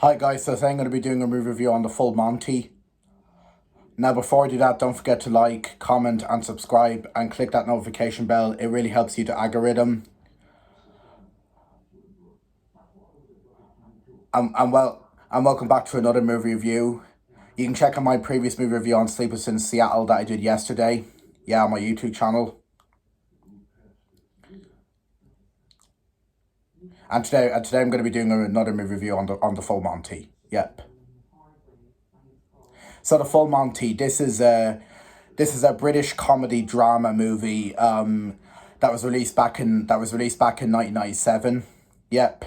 Hi guys, so today I'm going to be doing a movie review on the full Monty. Now before I do that, don't forget to like, comment and subscribe and click that notification bell. It really helps you to algorithm. And welcome back to another movie review. You can check out my previous movie review on Sleepless in Seattle that I did yesterday. Yeah, on my YouTube channel. And today I'm going to be doing another movie review on the full Monty. Yep. So the full Monty, this is a British comedy drama movie that was released back in 1997. Yep.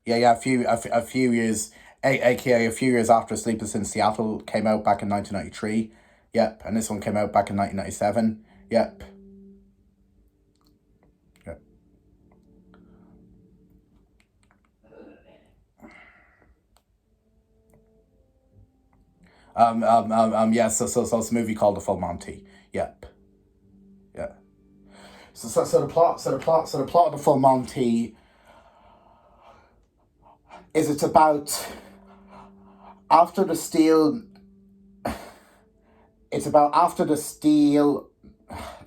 Yeah, a few years, aka a few years after Sleepless in Seattle came out back in 1993. Yep, and this one came out back in 1997. Yep. Yep. Yeah, so it's a movie called The Full Monty. Yep. Yeah. So the plot of The Full Monty is it's about after the steel. It's about after the steel.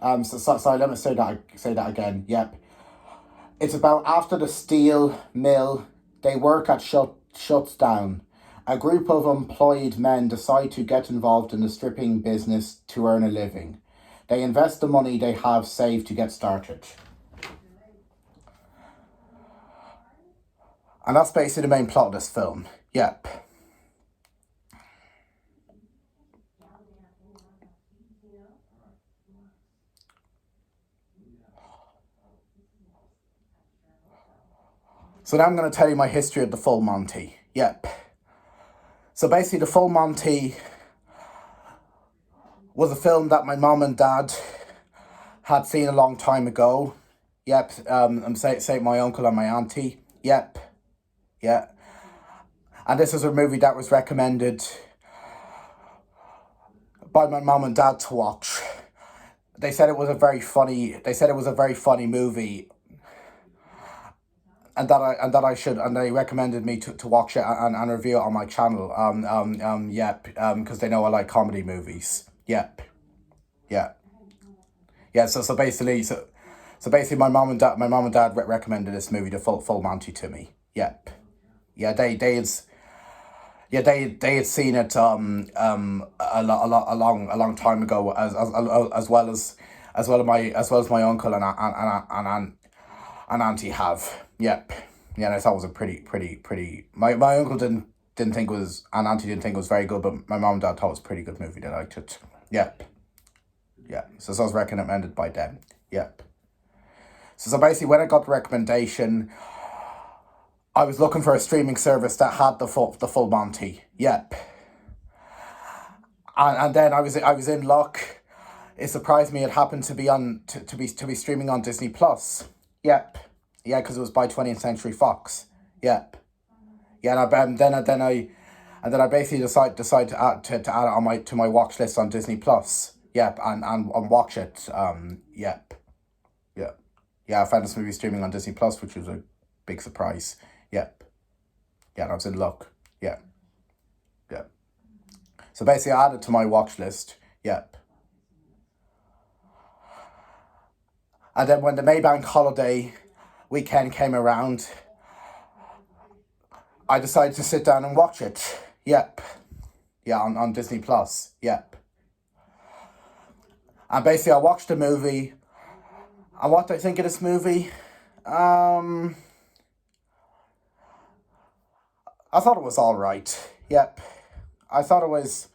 Sorry. Let me say that again. Yep. It's about after the steel mill they work at shuts down. A group of employed men decide to get involved in the stripping business to earn a living. They invest the money they have saved to get started. And that's basically the main plot of this film. Yep. So now I'm going to tell you my history of the full Monty. Yep. So basically the full Monty was a film that my mom and dad had seen a long time ago. Yep. Say my uncle and my auntie. Yep. Yeah. And this was a movie that was recommended by my mom and dad to watch. They said it was a very funny movie, and they recommended me to watch it and review it on my channel. Because they know I like comedy movies. Yep. Yeah. Yeah, so basically my mom and dad recommended this movie, the full Monty, to me. Yep. Yeah, they had seen it a long time ago, as well as my uncle and auntie have. Yep. Yeah, and I thought it was a pretty. My uncle didn't think it was, and auntie didn't think it was very good, but my mom and dad thought it was a pretty good movie. They liked it. Yep. Yeah. So I was recommended by them. Yep. So basically, when I got the recommendation, I was looking for a streaming service that had the full Monty. Yep. And then I was in luck. It surprised me. It happened to be to be streaming on Disney Plus. Yep. Yeah, because it was by 20th Century Fox. Yep. Yeah, and then I basically decided to add it on to my watch list on Disney Plus. Yep, and watch it. Yep. Yeah. Yeah, I found this movie streaming on Disney Plus, which was a big surprise. Yep. Yeah, and I was in luck. Yeah. Yeah. So basically I added to my watch list. Yep. And then when the Maybank holiday weekend came around, I decided to sit down and watch it. Yep. Yeah, on Disney Plus. Yep. And basically I watched the movie. And what do I think of this movie? I thought it was all right. Yep. I thought it was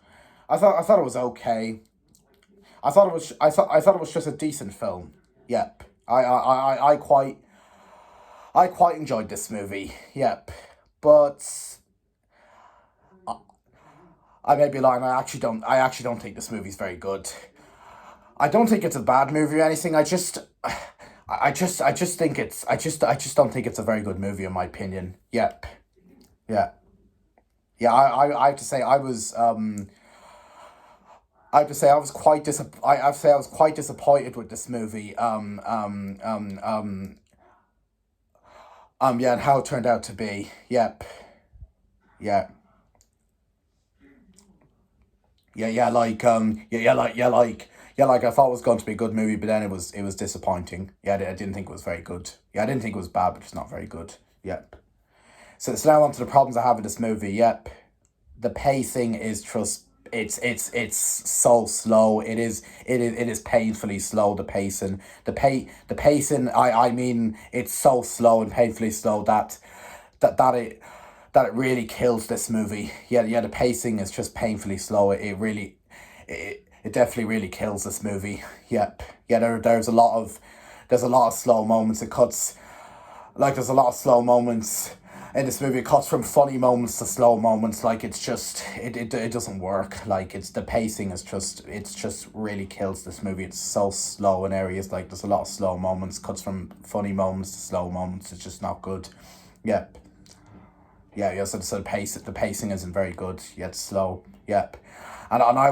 okay. I thought it was just a decent film. Yep. I quite enjoyed this movie. Yep. But I may be lying. I actually don't think this movie's very good. I don't think it's a bad movie or anything. I just don't think it's a very good movie in my opinion. Yep. Yeah. Yeah, I have to say I was I have to say I was quite disappointed with this movie. Yeah, and how it turned out to be. Yep. Yeah. Like I thought it was going to be a good movie, but then it was disappointing. Yeah, I didn't think it was very good. Yeah, I didn't think it was bad, but it's not very good. Yep. So now on to the problems I have with this movie. Yep, the pacing is just it's so slow. It is painfully slow. The pacing. I mean, it's so slow and painfully slow that it really kills this movie. Yeah. The pacing is just painfully slow. It definitely really kills this movie. Yep. Yeah. There's a lot of slow moments. It cuts like there's a lot of slow moments in this movie. It cuts from funny moments to slow moments. Like it's just it doesn't work. Like it's the pacing is just really kills this movie. It's so slow in areas. Like there's a lot of slow moments. Cuts from funny moments to slow moments. It's just not good. Yep. Yeah. So the pacing isn't very good. Yet slow. Yep. And I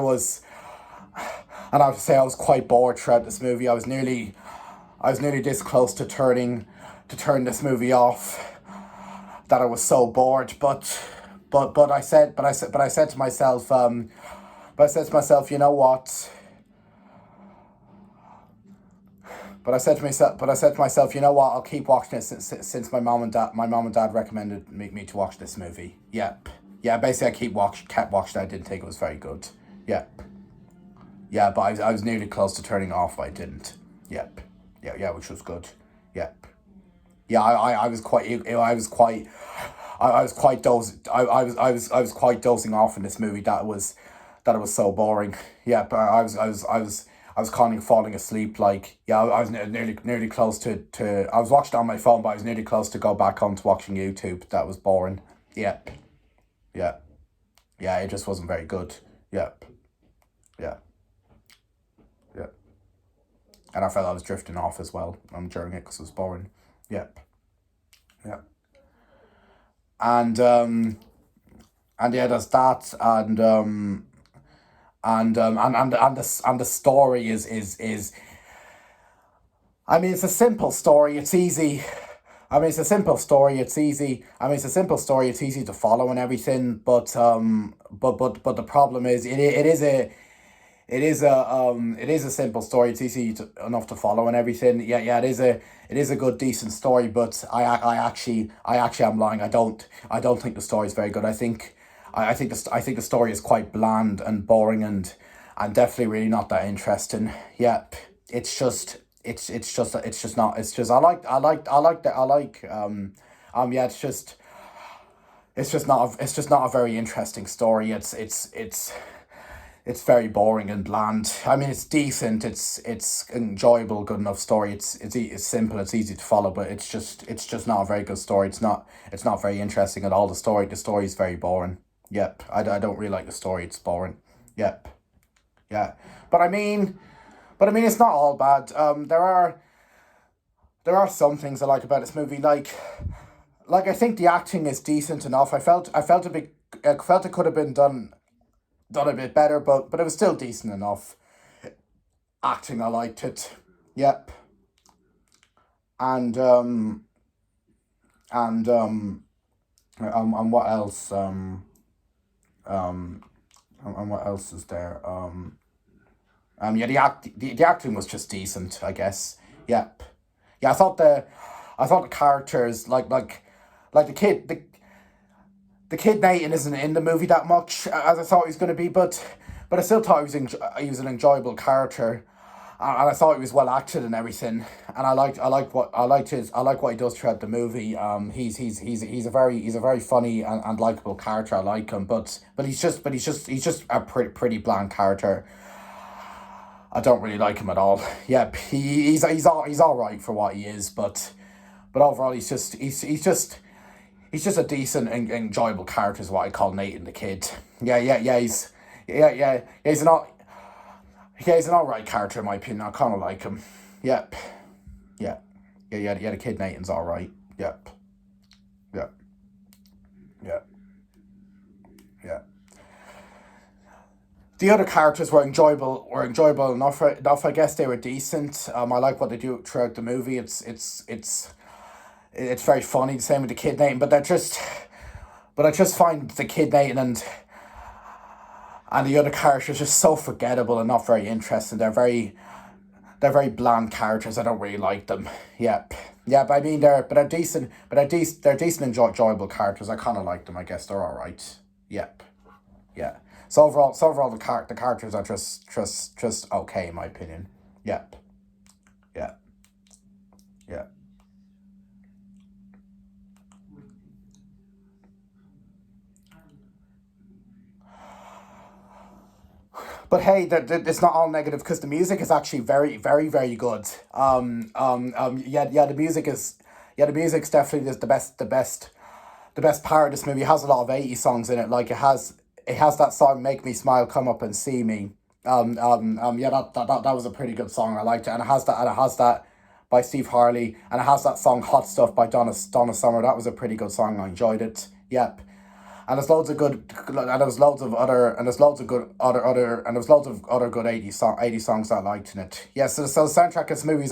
have to say I was quite bored throughout this movie. I was nearly this close to turn this movie off, that I was so bored. But I said to myself, you know what? But I said to myself, you know what? I'll keep watching it since my mom and dad recommended me to watch this movie. Yep. Yeah. Basically, kept watching. I didn't think it was very good. Yep. Yeah, but I was nearly close to turning it off, but I didn't. Yep. Yeah, which was good. Yep. Yeah, I was quite I was quite I was quite dozing off in this movie. That it was so boring. Yeah, but I was kind of falling asleep. Like, yeah, I was nearly close to I was watching it on my phone, but I was nearly close to go back on to watching YouTube. That was boring. Yep. Yeah. Yeah, it just wasn't very good. Yep. Yeah. Yeah. And I felt I was drifting off as well during it because it was boring. Yep. Yeah. And yeah, there's that, and the story is I mean, it's a simple story. It's easy. I mean, it's a simple story. It's easy. I mean, it's a simple story. It's easy to follow and everything. But the problem is, it is a simple story. It's enough to follow and everything. Yeah. It is a good, decent story. But I actually am lying. I don't think the story is very good. I think the story is quite bland and boring and definitely really not that interesting. Yep. It's just not. It's just yeah. It's just not a very interesting story. It's very boring and bland. I mean, it's decent. It's enjoyable, good enough story. It's simple. It's easy to follow, but it's just not a very good story. It's not very interesting at all. The story is very boring. Yep. I don't really like the story. It's boring. Yep. Yeah. But I mean, it's not all bad. There are some things I like about this movie. Like I think the acting is decent enough. I felt it could have been done a bit better, but it was still decent enough. Acting, I liked it. Yep. And and and what else? Um and what else is there? Yeah, the acting was just decent, I guess. Yep. Yeah, I thought the characters like the kid Nathan isn't in the movie that much as I thought he was going to be, but I still thought he was an enjoyable character, and I thought he was well acted and everything, and I like what he does throughout the movie. He's a very funny and likable character. I like him, but he's just a pretty bland character. I don't really like him at all. Yep, he's all right for what he is, but overall he's just a decent and enjoyable character is what I call Nathan the kid. Yeah. He's an alright character in my opinion. I kind of like him. Yep. Yeah. Yeah. The kid Nathan's alright. Yep. Yeah. Yeah. Yeah. The other characters were enjoyable. Enough. I guess they were decent. I like what they do throughout the movie. It's very funny. The same with the kid Nathan, but but I just find the Kid Nathan and the other characters just so forgettable and not very interesting. They're very bland characters. I don't really like them. Yep. Yeah, but I mean they're decent, but they're decent, enjoyable characters. I kind of like them. I guess they're all right. Yep. Yeah. So overall, the characters are just okay in my opinion. Yep. Yeah. Yeah. But hey, it's not all negative because the music is actually very good. Yeah, the music's definitely the best part of this movie. It has a lot of 80s songs in it. Like it has that song "Make Me Smile, Come Up and See Me." Yeah, that was a pretty good song. I liked it, and it has that by Steve Harley, and it has that song "Hot Stuff" by Donna Summer. That was a pretty good song. I enjoyed it. Yep. And there's loads of good, and there's loads of other, and there's loads of good and there's loads of other good 80 songs that I liked in it. Yeah, so the soundtrack of this movie was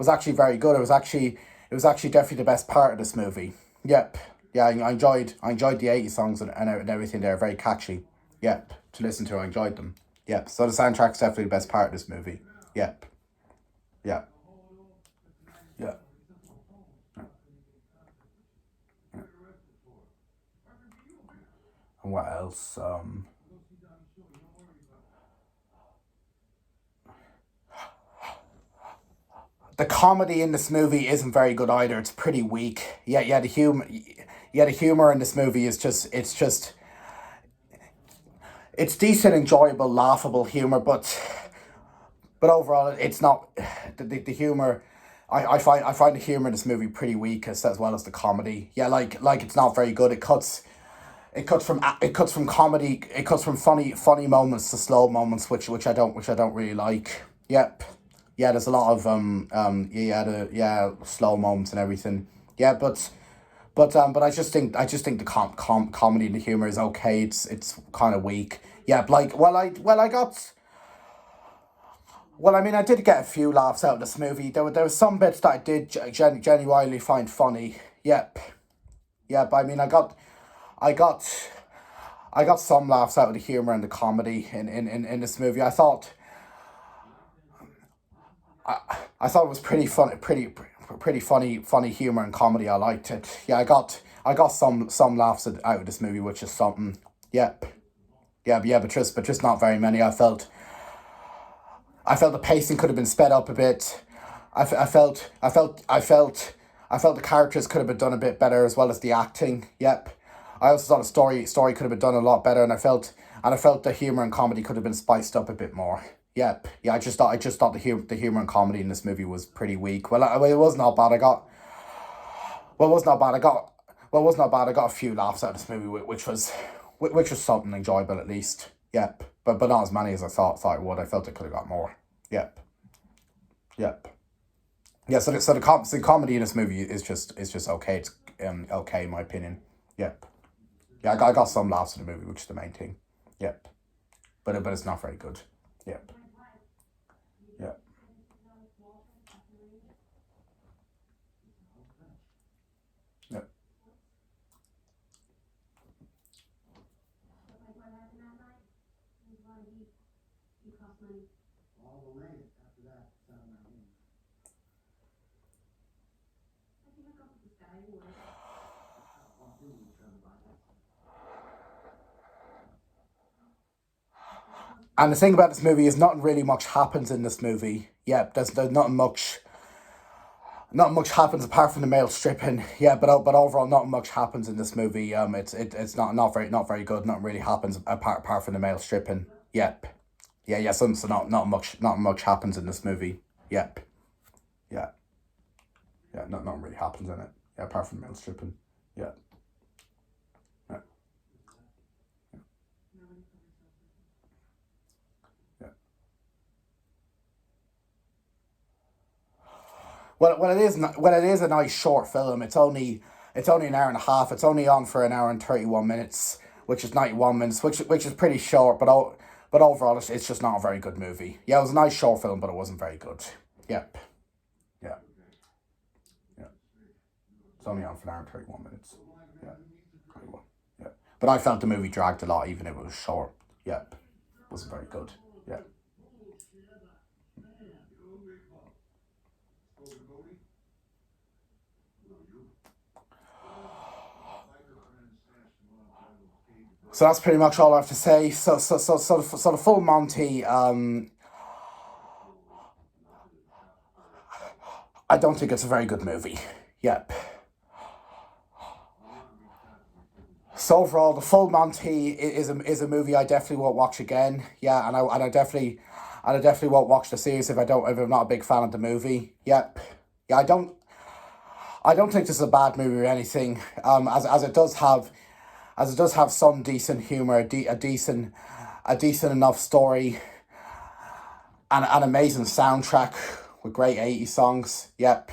actually very good. It was actually definitely the best part of this movie. Yep. Yeah, I enjoyed the 80 songs and everything. They're very catchy. Yep. To listen to, I enjoyed them. Yep. So the soundtrack's definitely the best part of this movie. Yep. Yeah. Yeah. And what else? The comedy in this movie isn't very good either. It's pretty weak. The humor in this movie is just it's decent, enjoyable, laughable humor, but overall it's not the humor. I find the humor in this movie pretty weak as well as the comedy. Yeah, like it's not very good. It cuts from comedy. It cuts from funny moments to slow moments, which I don't really like. Yep. Yeah, there's a lot of slow moments and everything. Yeah, but I just think the comedy and the humor is okay. It's kind of weak. Yeah, but like I mean I did get a few laughs out of this movie. There was some bits that I did genuinely find funny. Yep. Yeah, but I mean I got I got some laughs out of the humor and the comedy in this movie. I thought it was pretty funny humor and comedy. I liked it. Yeah, I got some laughs out of this movie, which is something. Yep. Yeah, but just not very many. I felt the pacing could have been sped up a bit. I felt the characters could have been done a bit better as well as the acting. Yep. I also thought the story could have been done a lot better, and I felt the humor and comedy could have been spiced up a bit more. Yep. Yeah, I just thought the humor and comedy in this movie was pretty weak. Well, it was not bad. Well, it was not bad. It was not bad. I got a few laughs out of this movie, which was something enjoyable at least. Yep. But not as many as I thought it would. I felt it could have got more. Yep. Yep. Yeah. So the comedy in this movie is just okay. It's okay in my opinion. Yep. Yeah, I got some laughs in the movie, which is the main thing. Yep. But it's not very good. Yep. Yep. Yep. And the thing about this movie is not really much happens in this movie. Yep. There's not much happens apart from the male stripping. Yeah, but overall, not much happens in this movie. It's not very good. Not really happens apart from the male stripping. Yep. Yeah. So not much happens in this movie. Yep. Yeah. Yeah. Not really happens in it. Yeah, apart from the male stripping. Yeah. Yeah. Yeah. It is a nice short film. It's only an hour and a half. It's only on for an hour and 31 minutes, which is 91 minutes, which is pretty short. But overall, it's just not a very good movie. Yeah, it was a nice short film, but it wasn't very good. Yep. Yeah. Yeah. It's only on for an hour and 31 minutes. Yeah. 31. But I felt the movie dragged a lot, even if it was short. Yep. Wasn't very good. Yeah. So that's pretty much all I have to say. So the full Monty, I don't think it's a very good movie. Yep. So overall, the full Monty is a movie I definitely won't watch again. Yeah, and I definitely won't watch the series if I'm not a big fan of the movie. Yep. Yeah, I don't think this is a bad movie or anything. As it does have some decent humor, a decent enough story, and an amazing soundtrack with great 80s songs. Yep.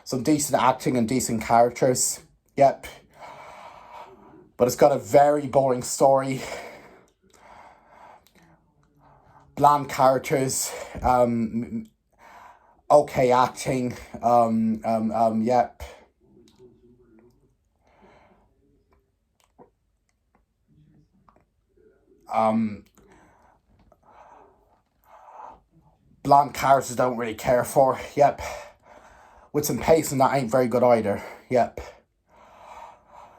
Some decent acting and decent characters. Yep. But it's got a very boring story. Bland characters. Okay acting. Yep. Bland characters don't really care for. Yep. With some pacing that ain't very good either. Yep.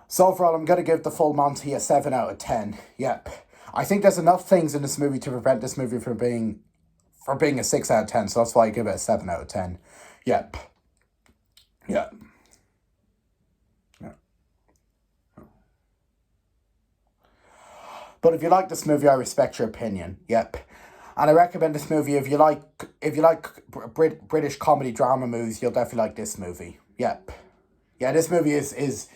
So overall, I'm going to give the full Monty a 7 out of 10. Yep. I think there's enough things in this movie to prevent this movie from being a 6 out of 10. So that's why I give it a 7 out of 10. Yep. Yeah. Yeah. But if you like this movie, I respect your opinion. Yep. And I recommend this movie if you like British comedy drama movies, you'll definitely like this movie. Yep. Yeah, this movie is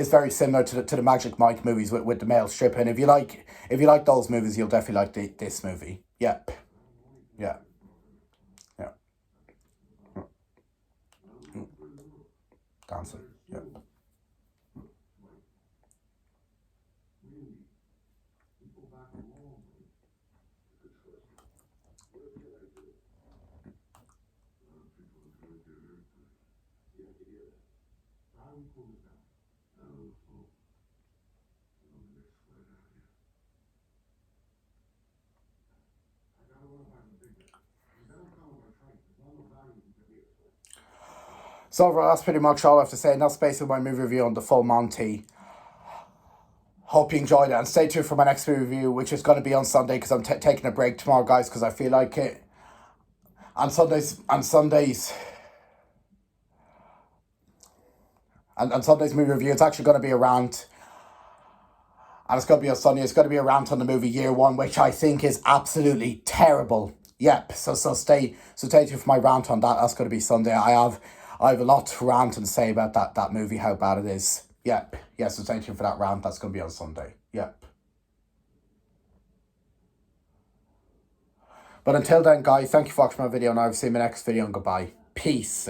very similar to the Magic Mike movies with the male stripping. If you like those movies, you'll definitely like this movie. Yep. Yeah. Yeah. Dancing. Yep. So overall, that's pretty much all I have to say. And that's basically my movie review on the full Monty. Hope you enjoyed it, and stay tuned for my next movie review, which is going to be on Sunday because I'm taking a break tomorrow, guys, because I feel like it. And Sunday's movie review, it's actually going to be a rant. And it's going to be on Sunday. It's going to be a rant on the movie Year One, which I think is absolutely terrible. Yep. So stay tuned for my rant on that. That's going to be Sunday. I have a lot to rant and say about that movie, how bad it is. Yep. Yeah, so stay tuned for that rant. That's going to be on Sunday. Yep. But until then, guys, thank you for watching my video, and I'll see you in my next video, and goodbye. Peace.